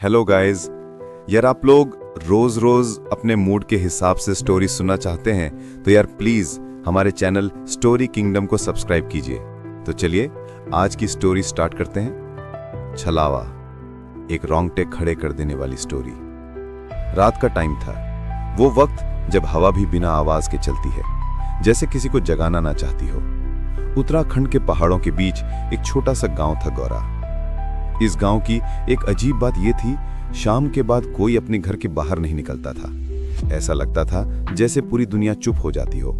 Hello guys. यार आप लोग रोज रोज अपने मूड के हिसाब से स्टोरी सुनना चाहते हैं तो यार प्लीज हमारे चैनल स्टोरी किंगडम को सब्सक्राइब कीजिए। तो चलिए आज की स्टोरी स्टार्ट करते हैं। छलावा, एक रोंगटे खड़े कर देने वाली स्टोरी। रात का टाइम था, वो वक्त जब हवा भी बिना आवाज के चलती है, जैसे किसी को जगाना ना चाहती हो। उत्तराखंड के पहाड़ों के बीच एक छोटा सा गांव था गौरा। इस गांव की एक अजीब बात यह थी, शाम के बाद कोई अपने घर के बाहर नहीं निकलता था। ऐसा लगता था जैसे पूरी दुनिया चुप हो जाती हो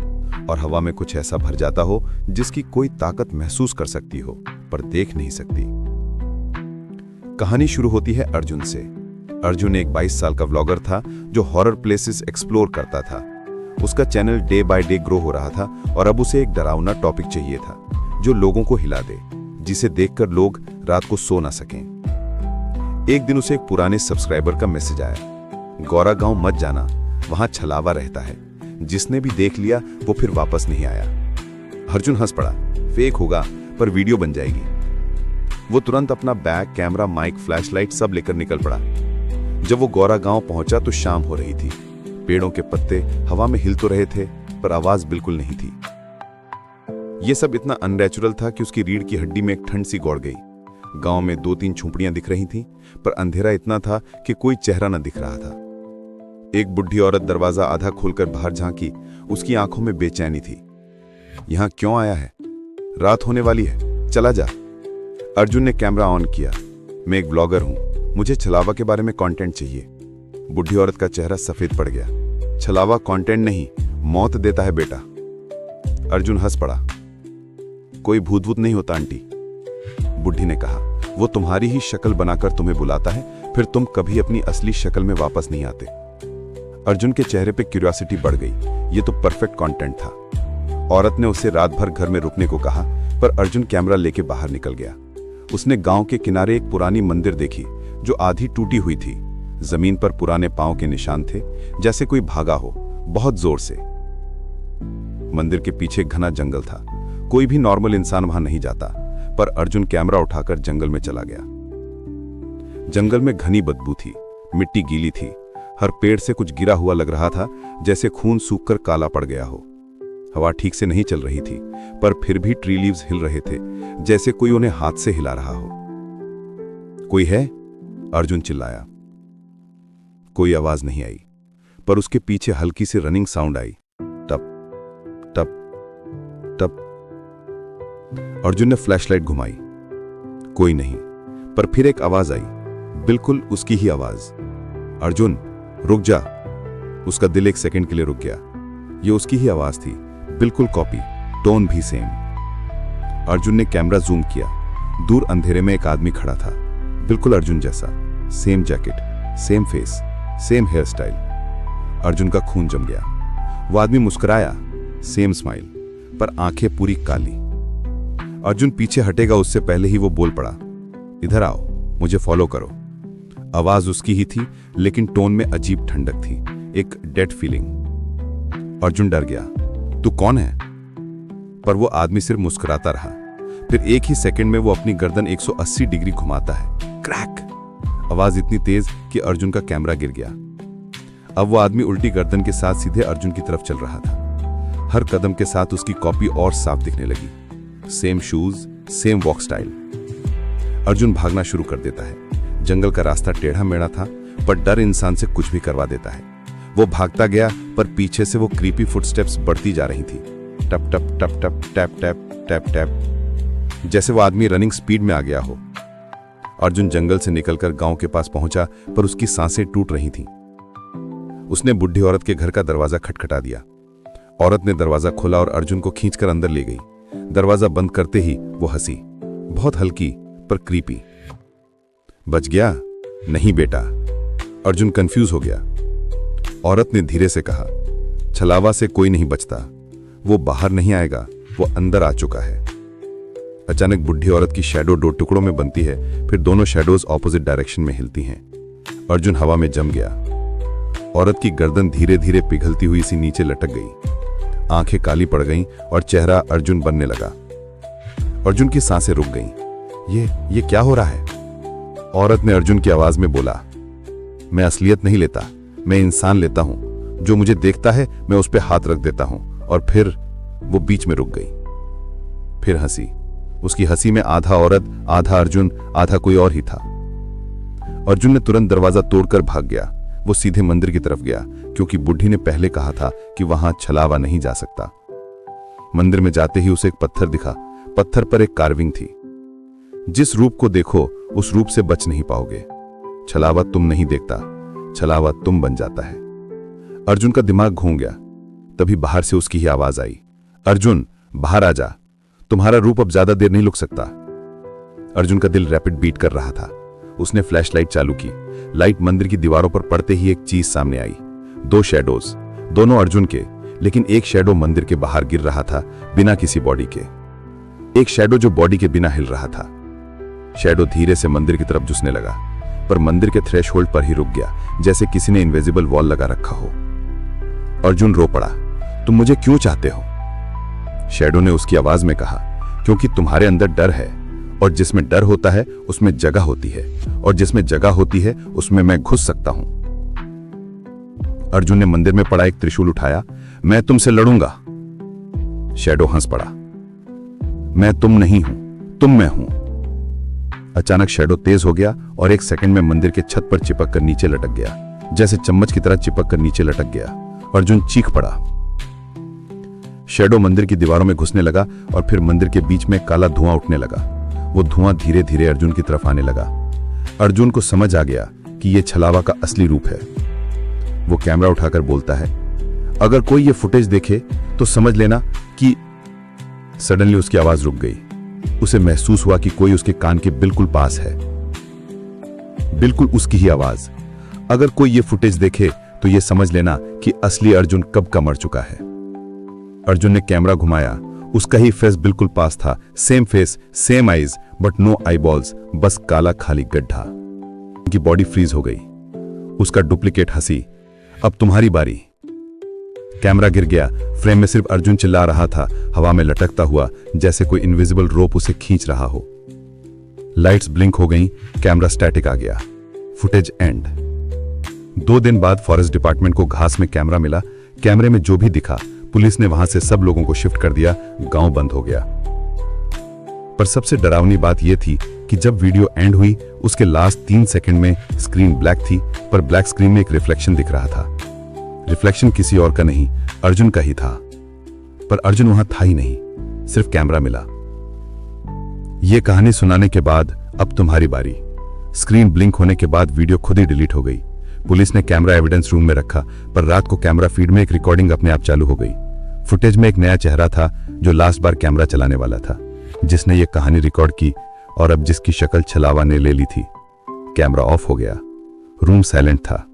और हवा में कुछ ऐसा भर जाता हो जिसकी कोई ताकत महसूस कर सकती हो पर देख नहीं सकती। कहानी शुरू होती है अर्जुन से। अर्जुन एक 22 साल का व्लॉगर था जो हॉरर प्लेसेस एक्सप्लोर करता था। उसका channel day by day grow हो रहा था और अब उसे एक डरावना टॉपिक चाहिए था जो लोगों को हिला दे, जिसे देखकर लोग रात को सो ना सकें। एक दिन उसे एक पुराने सब्सक्राइबर का मैसेज आया, गौरा गांव मत जाना, वहां छलावा रहता है, जिसने भी देख लिया वो फिर वापस नहीं आया। अर्जुन हंस पड़ा, फेक होगा पर वीडियो बन जाएगी। वो तुरंत अपना बैग, कैमरा, माइक, फ्लैशलाइट सब लेकर निकल पड़ा। जब वो गौरा गांव पहुंचा तो शाम हो रही थी। पेड़ों के पत्ते हवा में हिल तो रहे थे पर आवाज बिल्कुल नहीं थी। यह सब इतना अननेचुरल था कि उसकी रीढ़ की हड्डी में एक ठंड सी गौड़ गई। गांव में 2-3 झोंपड़ियां दिख रही थीं, पर अंधेरा इतना था कि कोई चेहरा न दिख रहा था। एक बुढ़ी औरत दरवाजा आधा खोलकर बाहर झांकी। उसकी आंखों में बेचैनी थी। यहां क्यों आया है? रात होने वाली है, चला जा। अर्जुन ने कैमरा ऑन किया। मैं एक ब्लॉगर हूं, मुझे छलावा के बारे में कंटेंट चाहिए। बुढ़ी औरत का चेहरा सफेद पड़ गया। छलावा कंटेंट नहीं, मौत देता है बेटा। अर्जुन हंस पड़ा। कोई भूत वूत नहीं होता आंटी, बुढ़ी ने कहा। वो तुम्हारी ही शक्ल बनाकर तुम्हें बुलाता है, फिर तुम कभी अपनी असली शक्ल में वापस नहीं आते। अर्जुन के चेहरे पे क्यूरियोसिटी बढ़ गई। ये तो परफेक्ट कंटेंट था। औरत ने उसे रात भर घर में रुकने को कहा, पर अर्जुन कैमरा लेके बाहर निकल गया। उसने गांव के किनारे एक पुरानी मंदिर देखी जो आधी टूटी हुई थी। जमीन पर पुराने पांव के निशान थे, जैसे कोई भागा हो बहुत जोर से। मंदिर के पीछे घना जंगल था। कोई भी नॉर्मल इंसान वहां नहीं जाता, पर अर्जुन कैमरा उठाकर जंगल में चला गया। जंगल में घनी बदबू थी, मिट्टी गीली थी, हर पेड़ से कुछ गिरा हुआ लग रहा था, जैसे खून सूखकर काला पड़ गया हो। हवा ठीक से नहीं चल रही थी, पर फिर भी ट्री लीव्स हिल रहे थे, जैसे कोई उन्हें हाथ से हिला रहा हो। कोई है? अर्जुन चिल्लाया। कोई आवाज नहीं आई, पर उसके पीछे हल्की सी रनिंग साउंड आई। टप टप टप। अर्जुन ने फ्लैशलाइट घुमाई। कोई नहीं, पर फिर एक आवाज आई, बिल्कुल उसकी ही आवाज। अर्जुन रुक जा। उसका दिल एक सेकंड के लिए रुक गया। ये उसकी ही आवाज थी, बिल्कुल कॉपी, टोन भी सेम। अर्जुन ने कैमरा जूम किया। दूर अंधेरे में एक आदमी खड़ा था, बिल्कुल अर्जुन जैसा। Same jacket, same face, same here style. Arjun का खून जम गया। वो आदमी मुस्कुराया, सेम स्माइल, पर आंखें पूरी काली। अर्जुन पीछे हटेगा उससे पहले ही वो बोल पड़ा, इधर आओ, मुझे फॉलो करो। आवाज उसकी ही थी, लेकिन टोन में अजीब ठंडक थी, एक डेड फीलिंग। अर्जुन डर गया। तू कौन है? पर वो आदमी सिर्फ मुस्कुराता रहा। फिर एक ही सेकंड में वो अपनी गर्दन 180 डिग्री घुमाता है। क्रैक! आवाज इतनी तेज कि अर्जुन का कैमरा गिर गया। अब वो आदमी उल्टी गर्दन के साथ सीधे अर्जुन की तरफ चल रहा था। हर कदम के साथ उसकी कॉपी और साफ दिखने लगी। Same shoes, same walk style. Arjun भागना शुरू कर देता है। जंगल का रास्ता टेढ़ा मेढ़ा था, पर डर इंसान से कुछ भी करवा देता है। वो भागता गया, पर पीछे से वो क्रीपी फुटस्टेप्स बढ़ती जा रही थी। टप टप टप टप टैप टैप टैप टैप, जैसे वो आदमी रनिंग स्पीड में आ गया हो। अर्जुन जंगल से निकलकर गांव के पास पहुंचा, पर उसकी सांसें टूट रही थीं। उसने बुढ़ी औरत के घर का दरवाजा खटखटा दिया। औरत ने दरवाजा खोला और अर्जुन को खींचकर अंदर ले गई। दरवाजा बंद करते ही वो हंसी, बहुत हल्की पर क्रीपी। बच गया? नहीं बेटा। अर्जुन कंफ्यूज हो गया। औरत ने धीरे से कहा, छलावा से कोई नहीं बचता, वो बाहर नहीं आएगा, वो अंदर आ चुका है। अचानक बुढ़ी औरत की शैडो 2 टुकड़ों में बनती है, फिर दोनों शैडोज ऑपोजिट डायरेक्शन में हिलती हैं। अर्जुन हवा में जम गया। औरत की गर्दन धीरे धीरे पिघलती हुई सी नीचे लटक गई। आंखें काली पड़ गईं और चेहरा अर्जुन बनने लगा। अर्जुन की सांसें रुक गईं। ये क्या हो रहा है? औरत ने अर्जुन की आवाज में बोला, मैं असलियत नहीं लेता, मैं इंसान लेता हूं। जो मुझे देखता है मैं उस पर हाथ रख देता हूं। और फिर वो बीच में रुक गई। फिर हंसी। उसकी हंसी में आधा औरत, आधा अर्जुन, आधा कोई और ही था। अर्जुन ने तुरंत दरवाजा तोड़कर भाग गया। वो सीधे मंदिर की तरफ गया, क्योंकि बुढ़ी ने पहले कहा था कि वहां छलावा नहीं जा सकता। मंदिर में जाते ही उसे एक पत्थर दिखा। पत्थर पर एक कार्विंग थी। जिस रूप को देखो उस रूप से बच नहीं पाओगे। छलावा तुम नहीं देखता, छलावा तुम बन जाता है। अर्जुन का दिमाग घूम गया। तभी बाहर से उसकी ही आवाज आई, अर्जुन बाहर आ जा, तुम्हारा रूप अब ज्यादा देर नहीं लुक सकता। अर्जुन का दिल रैपिड बीट कर रहा था। उसने फ्लैशलाइट चालू की। लाइट मंदिर की दीवारों पर पड़ते ही एक चीज सामने आई। 2 शैडोज, दोनों अर्जुन के, लेकिन एक शैडो मंदिर के बाहर गिर रहा था बिना किसी बॉडी के। एक शैडो जो बॉडी के बिना हिल रहा था। शैडो धीरे से मंदिर की तरफ झुकने लगा, पर मंदिर के थ्रेशहोल्ड पर ही रुक गया, जैसे किसी ने इनविजिबल वॉल लगा रखा हो। अर्जुन रो पड़ा, तुम मुझे क्यों चाहते हो? शैडो ने उसकी आवाज में कहा, क्योंकि तुम्हारे अंदर डर है, और जिसमें डर होता है उसमें जगह होती है, और जिसमें जगह होती है उसमें मैं घुस सकता हूं। अर्जुन ने मंदिर में पड़ा एक त्रिशूल उठाया। मैं तुमसे लड़ूंगा। शैडो हंस पड़ा। मैं तुम नहीं हूं, तुम मैं हूं। अचानक शैडो तेज हो गया और एक सेकंड में मंदिर के छत पर चिपक कर नीचे लटक गया, जैसे चम्मच की तरह चिपक कर नीचे लटक गया। अर्जुन चीख पड़ा। शैडो मंदिर की दीवारों में घुसने लगा और फिर मंदिर के बीच में काला धुआं उठने लगा। वो धुआं धीरे धीरे अर्जुन की तरफ आने लगा। अर्जुन को समझ आ गया कि यह छलावा का असली रूप है। वो कैमरा उठाकर बोलता है, अगर कोई ये फुटेज देखे तो समझ लेना कि। सडनली उसकी आवाज रुक गई। उसे महसूस हुआ कि कोई उसके कान के बिल्कुल पास है। बिल्कुल उसकी ही आवाज। अगर कोई ये फुटेज देखे तो ये समझ लेना कि असली अर्जुन कब का मर चुका है। अर्जुन ने कैमरा घुमाया। उसका ही फेस बिल्कुल पास था। Same face, same eyes, but no eyeballs, बस काला खाली गड्ढा। उनकी बॉडी फ्रीज हो गई। उसका डुप्लीकेट हंसी, अब तुम्हारी बारी। कैमरा गिर गया। फ्रेम में सिर्फ अर्जुन चिल्ला रहा था, हवा में लटकता हुआ, जैसे कोई इनविजिबल रोप उसे खींच रहा हो। लाइट्स ब्लिंक हो गईं, कैमरा स्टैटिक आ गया। Footage and. 2 दिन बाद फॉरेस्ट डिपार्टमेंट को घास में कैमरा मिला। कैमरे में जो भी दिखा, पुलिस ने वहां से सब लोगों को शिफ्ट कर दिया। गांव बंद हो गया। पर सबसे डरावनी बात यह थी कि जब वीडियो एंड हुई, उसके लास्ट 3 सेकंड में स्क्रीन ब्लैक थी, पर ब्लैक स्क्रीन में एक रिफ्लेक्शन दिख रहा था। रिफ्लेक्शन किसी और का नहीं, अर्जुन का ही था। पर अर्जुन वहां था ही नहीं, सिर्फ कैमरा मिला। यह कहानी सुनाने के बाद अब तुम्हारी बारी। स्क्रीन ब्लिंक होने के बाद वीडियो खुद ही डिलीट हो गई। पुलिस ने कैमरा एविडेंस रूम में रखा, पर रात को कैमरा फीड में एक रिकॉर्डिंग अपने आप चालू हो गई। फुटेज में एक नया चेहरा था जो लास्ट बार कैमरा चलाने वाला था, जिसने ये कहानी रिकॉर्ड की और अब जिसकी शक्ल छलावा ने ले ली थी। कैमरा ऑफ हो गया। रूम साइलेंट था,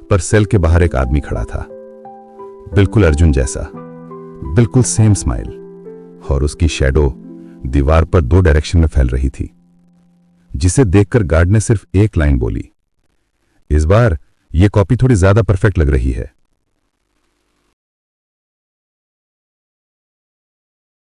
पर सेल के बाहर एक आदमी खड़ा था, बिल्कुल अर्जुन जैसा, बिल्कुल सेम स्माइल, और उसकी शैडो दीवार पर 2 डायरेक्शन में फैल रही थी, जिसे देखकर गार्ड ने सिर्फ एक लाइन बोली, इस बार यह कॉपी थोड़ी ज्यादा परफेक्ट लग रही है।